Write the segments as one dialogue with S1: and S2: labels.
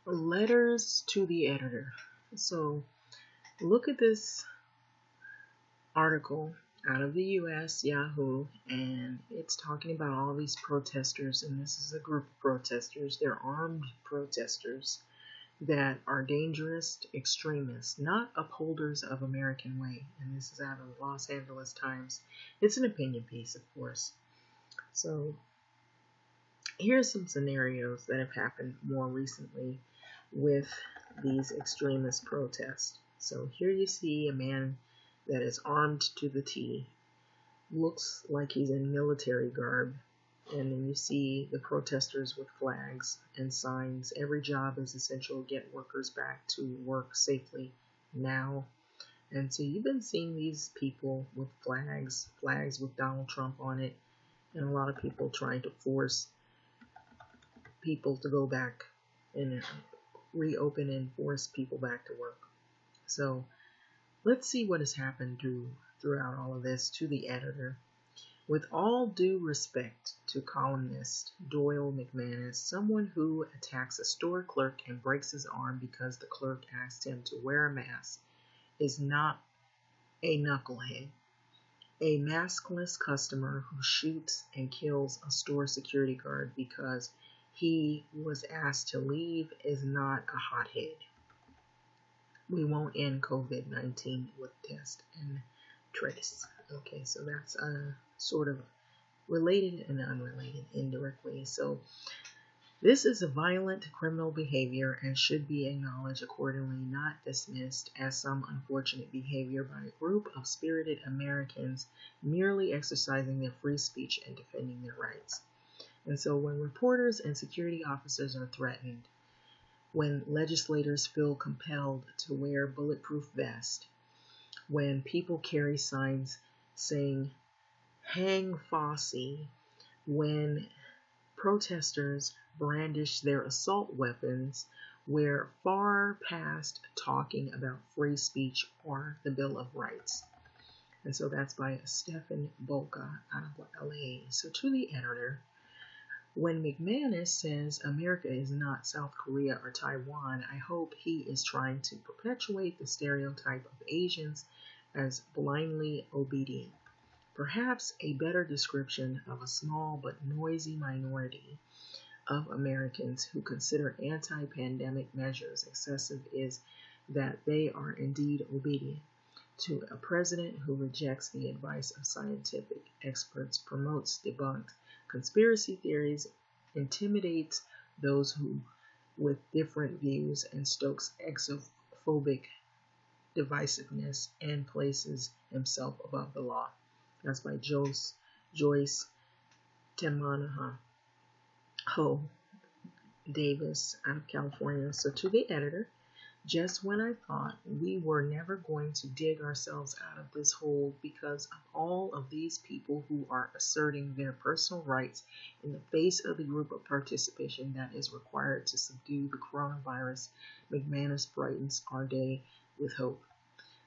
S1: Letters to the editor. So look at this article out of the US, Yahoo, and it's talking about all these protesters, and this is a group of protesters. They're armed protesters that are dangerous extremists, not upholders of American way. And this is out of the Los Angeles Times. It's an opinion piece, of course. So here's some scenarios that have happened more recently with these extremist protests. So here you see a man that is armed to the T, looks like he's in military garb, and then you see the protesters with flags and signs. Every job is essential. Get workers back to work safely now. And so you've been seeing these people with flags with Donald Trump on it, and a lot of people trying to force people to go back and reopen and force people back to work. So let's see what has happened throughout all of this. To the editor. With all due respect to columnist Doyle McManus, someone who attacks a store clerk and breaks his arm because the clerk asked him to wear a mask is not a knucklehead. A maskless customer who shoots and kills a store security guard because he was asked to leave is not a hothead. We won't end COVID-19 with test and trace. Okay, so that's sort of related and unrelated indirectly. So this is a violent criminal behavior and should be acknowledged accordingly, not dismissed as some unfortunate behavior by a group of spirited Americans merely exercising their free speech and defending their rights. And so when reporters and security officers are threatened, when legislators feel compelled to wear bulletproof vests, when people carry signs saying "Hang Fossey," when protesters brandish their assault weapons, we're far past talking about free speech or the Bill of Rights. And so that's by Stephen Boca out of LA. So to the editor, when McManus says America is not South Korea or Taiwan, I hope he is trying to perpetuate the stereotype of Asians as blindly obedient. Perhaps a better description of a small but noisy minority of Americans who consider anti-pandemic measures excessive is that they are indeed obedient to a president who rejects the advice of scientific experts, promotes debunked conspiracy theories, intimidates those who with different views, and stokes exophobic divisiveness and places himself above the law. That's by Joyce Temanaha Ho Davis out of California. So to the editor, just when I thought we were never going to dig ourselves out of this hole because of all of these people who are asserting their personal rights in the face of the group of participation that is required to subdue the coronavirus, McManus brightens our day with hope.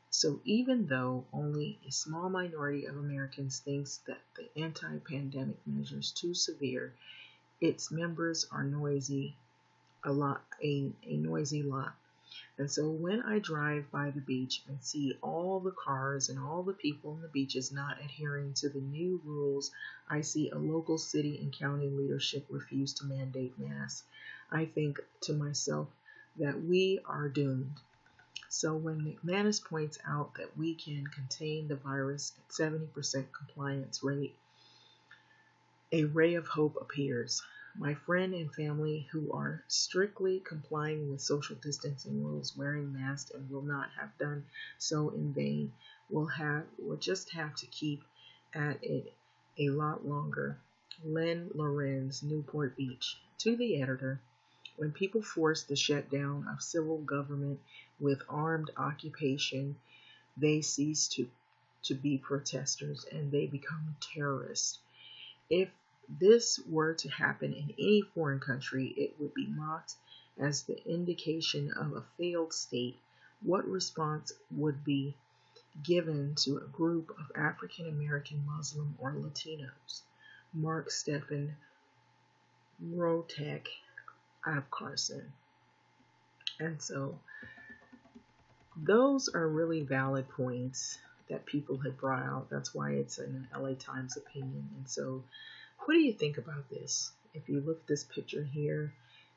S1: So even though only a small minority of Americans thinks that the anti-pandemic measures too severe, its members are noisy, a noisy lot. And so when I drive by the beach and see all the cars and all the people on the beaches not adhering to the new rules, I see a local city and county leadership refuse to mandate masks, I think to myself that we are doomed. So when McManus points out that we can contain the virus at 70% compliance rate, a ray of hope appears. My friend and family who are strictly complying with social distancing rules, wearing masks, and will not have done so in vain, will just have to keep at it a lot longer. Len Lorenz, Newport Beach. To the editor, when people force the shutdown of civil government with armed occupation, they cease to be protesters and they become terrorists. If this were to happen in any foreign country, it would be mocked as the indication of a failed state. What response would be given to a group of African American, Muslim, or Latinos? Mark Stephen Rotek out of Carson. And so those are really valid points that people had brought out. That's why it's an LA Times opinion. And so, what do you think about this? If you look at this picture here,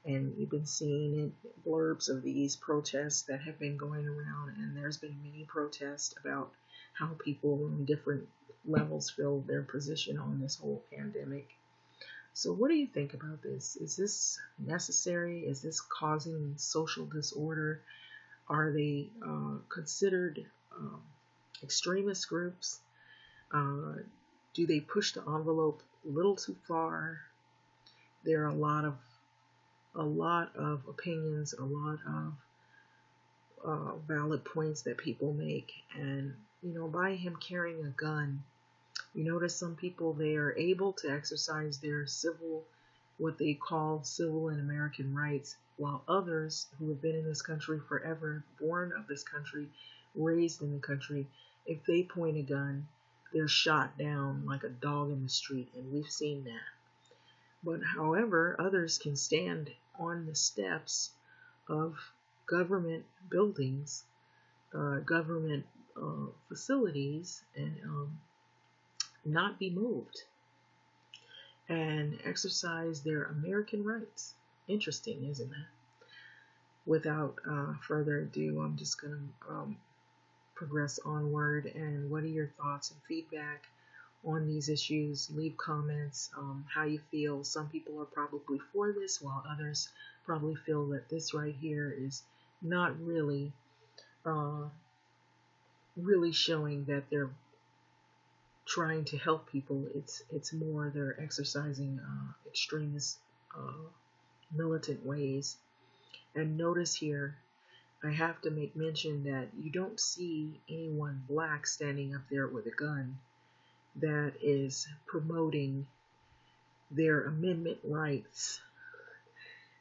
S1: and you've been seeing it, blurbs of these protests that have been going around, and there's been many protests about how people on different levels feel their position on this whole pandemic. So, what do you think about this? Is this necessary? Is this causing social disorder? Are they considered extremist groups? Do they push the envelope a little too far? There are a lot of opinions, a lot of valid points that people make, and by him carrying a gun, you notice some people, they are able to exercise their what they call civil and American rights, while others who have been in this country forever, born of this country, raised in the country, if they point a gun, they're shot down like a dog in the street, and we've seen that. But however, others can stand on the steps of government buildings, government facilities, and not be moved and exercise their American rights. Interesting, isn't it? Without further ado, I'm just going to progress onward. And what are your thoughts and feedback on these issues? Leave comments, how you feel. Some people are probably for this, while others probably feel that this right here is not really showing that they're trying to help people. It's more they're exercising extremist, militant ways. And notice here, I have to make mention that you don't see anyone black standing up there with a gun that is promoting their amendment rights.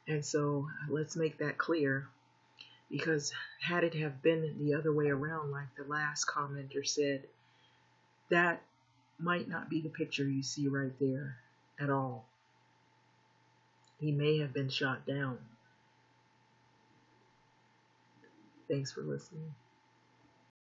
S1: And so let's make that clear, because had it have been the other way around, like the last commenter said, that might not be the picture you see right there at all. He may have been shot down. Thanks for listening.